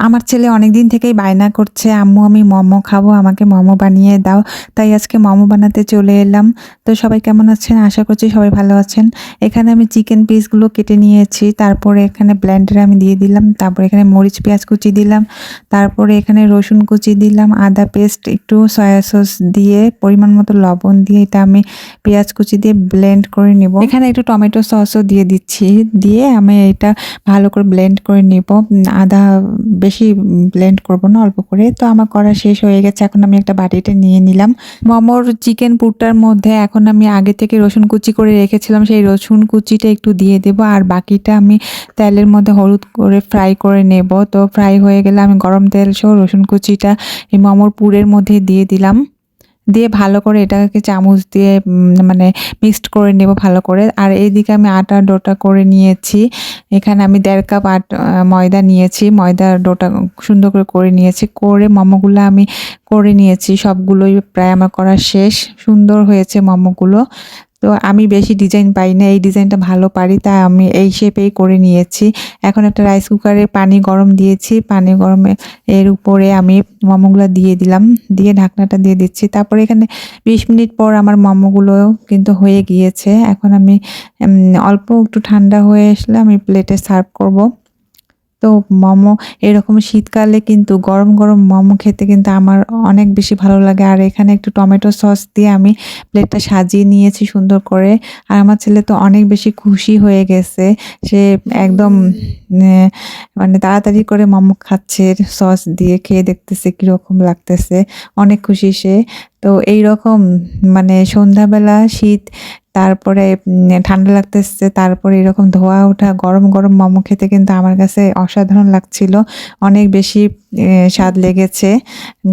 আমার ছেলে অনেকদিন থেকেই বায়না করছে, আম্মু আমি মোমো খাবো, আমাকে মোমো বানিয়ে দাও। তাই আজকে মোমো বানাতে চলে এলাম। তো সবাই কেমন আছেন? আশা করছি সবাই ভালো আছেন। এখানে আমি চিকেন পিসগুলো কেটে নিয়েছি, তারপরে এখানে ব্লেন্ডারে আমি দিয়ে দিলাম, তারপরে এখানে মরিচ পেঁয়াজ কুচি দিলাম, তারপরে এখানে রসুন কুচি দিলাম, আদা পেস্ট, একটু সয়া সস দিয়ে পরিমাণ মতো লবণ দিয়ে এটা আমি পেঁয়াজ কুচি দিয়ে ব্লেন্ড করে নেব। এখানে একটু টমেটো সসও দিয়ে দিচ্ছি, দিয়ে আমি এটা ভালো করে ব্লেন্ড করে নেব। আদা বেশি ব্লেন্ড করব না, অল্প করে। তো আমার করা শেষ হয়ে গেছে, এখন আমি একটা বাটিতে নিয়ে নিলাম। মোমোর চিকেন পুরটার মধ্যে এখন আমি আগে থেকে রসুন কুচি করে রেখেছিলাম, সেই রসুন কুচিটা একটু দিয়ে দেব, আর বাকিটা আমি তেলের মধ্যে হলুদ করে ফ্রাই করে নেব। তো ফ্রাই হয়ে গেলে আমি গরম তেল সহ রসুন কুচিটা এই মোমোর পুরের মধ্যে দিয়ে দিলাম, দিয়ে ভালো করে এটাকে চামচ দিয়ে মানে মিক্সড করে নেব ভালো করে। আর এইদিকে আমি আটার ডোটা করে নিয়েছি। এখানে আমি 1.5 কাপ ময়দা নিয়েছি, ময়দার ডোটা সুন্দর করে নিয়েছি, করে মোমোগুলো আমি করে নিয়েছি। সবগুলোই প্রায় আমার করা শেষ। সুন্দর হয়েছে মোমোগুলো। তো আমি বেশি ডিজাইন পাই না, এই ডিজাইনটা ভালো পারি, তাই আমি এই শেপেই করে নিয়েছি। এখন একটা রাইস কুকারে পানি গরম দিয়েছি, পানি গরমে এর উপরে আমি মোমোগুলো দিয়ে দিলাম, দিয়ে ঢাকনাটা দিয়ে দিচ্ছি। তারপরে এখানে 20 মিনিট পর আমার মোমোগুলো কিন্তু হয়ে গিয়েছে। এখন আমি অল্প একটু ঠান্ডা হয়ে আসলে আমি প্লেটে সার্ভ করব। তো মোমো এরকম শীতকালে কিন্তু গরম গরম মোমো খেতে কিন্তু আমার অনেক বেশি ভালো লাগে। আর এখানে একটু টমেটো সস দিয়ে আমি প্লেটটা সাজিয়ে নিয়েছি সুন্দর করে। আর আমার ছেলে তো অনেক বেশি খুশি হয়ে গেছে, সে একদম মানে তাড়াতাড়ি করে মোমো খাচ্ছে, সস দিয়ে খেয়ে দেখতেছে কীরকম লাগতেছে, অনেক খুশি সে। তো এইরকম মানে সন্ধ্যাবেলা শীত, তারপরে ঠান্ডা লাগতেছে, তারপরে এরকম ধোয়া ওঠা গরম গরম মোমো খেতে কিন্তু আমার কাছে অসাধারণ লাগছিল, অনেক বেশি স্বাদ লেগেছে।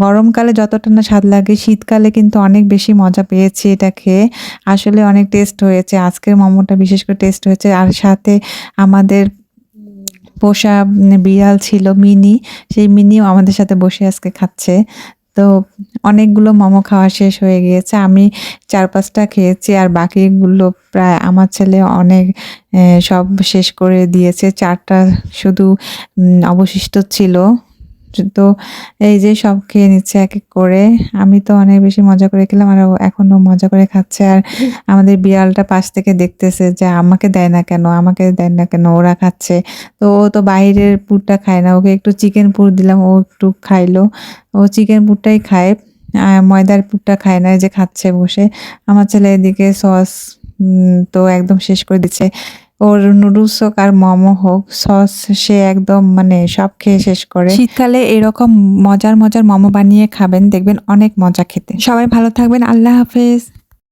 গরমকালে যতটা না স্বাদ লাগে, শীতকালে কিন্তু অনেক বেশি মজা পেয়েছি এটা খেয়ে। আসলে অনেক টেস্ট হয়েছে আজকের মোমোটা, বিশেষ করে টেস্ট হয়েছে। আর সাথে আমাদের পোষা বিড়াল ছিল মিনি, সেই মিনিও আমাদের সাথে বসে আজকে খাচ্ছে। তো অনেকগুলো মোমো খাওয়া শেষ হয়ে গিয়েছে, আমি 4-5টা খেয়েছি, আর বাকিগুলো প্রায় আমার ছেলে অনেক সব শেষ করে দিয়েছে। 4টা শুধু অবশিষ্ট ছিল। তো এই যে সব খেয়ে নিচ্ছে এক এক করে। আমি তো অনেক বেশি মজা করে খেলাম, আর ও এখনো মজা করে খাচ্ছে। আর আমাদের বিড়ালটা পাশ থেকে দেখতেছে যে আমাকে দেয় না কেন, আমাকে দেয় না কেন, ওরা খাচ্ছে। তো ও তো বাইরের পুরটা খায় না, ওকে একটু চিকেন পুর দিলাম, ও একটু খাইলো। ও চিকেন পুরটাই খায়, ময়দার পুরটা খায় না, এই যে খাচ্ছে বসে। আমার ছেলে এদিকে সস তো একদম শেষ করে দিচ্ছে। ওর নুডলস হোক আর মোমো হোক, সস সে একদম মানে সব খেয়ে শেষ করে। শীতকালে এরকম মজার মজার মোমো বানিয়ে খাবেন, দেখবেন অনেক মজা খেতে। সবাই ভালো থাকবেন, আল্লাহ হাফেজ।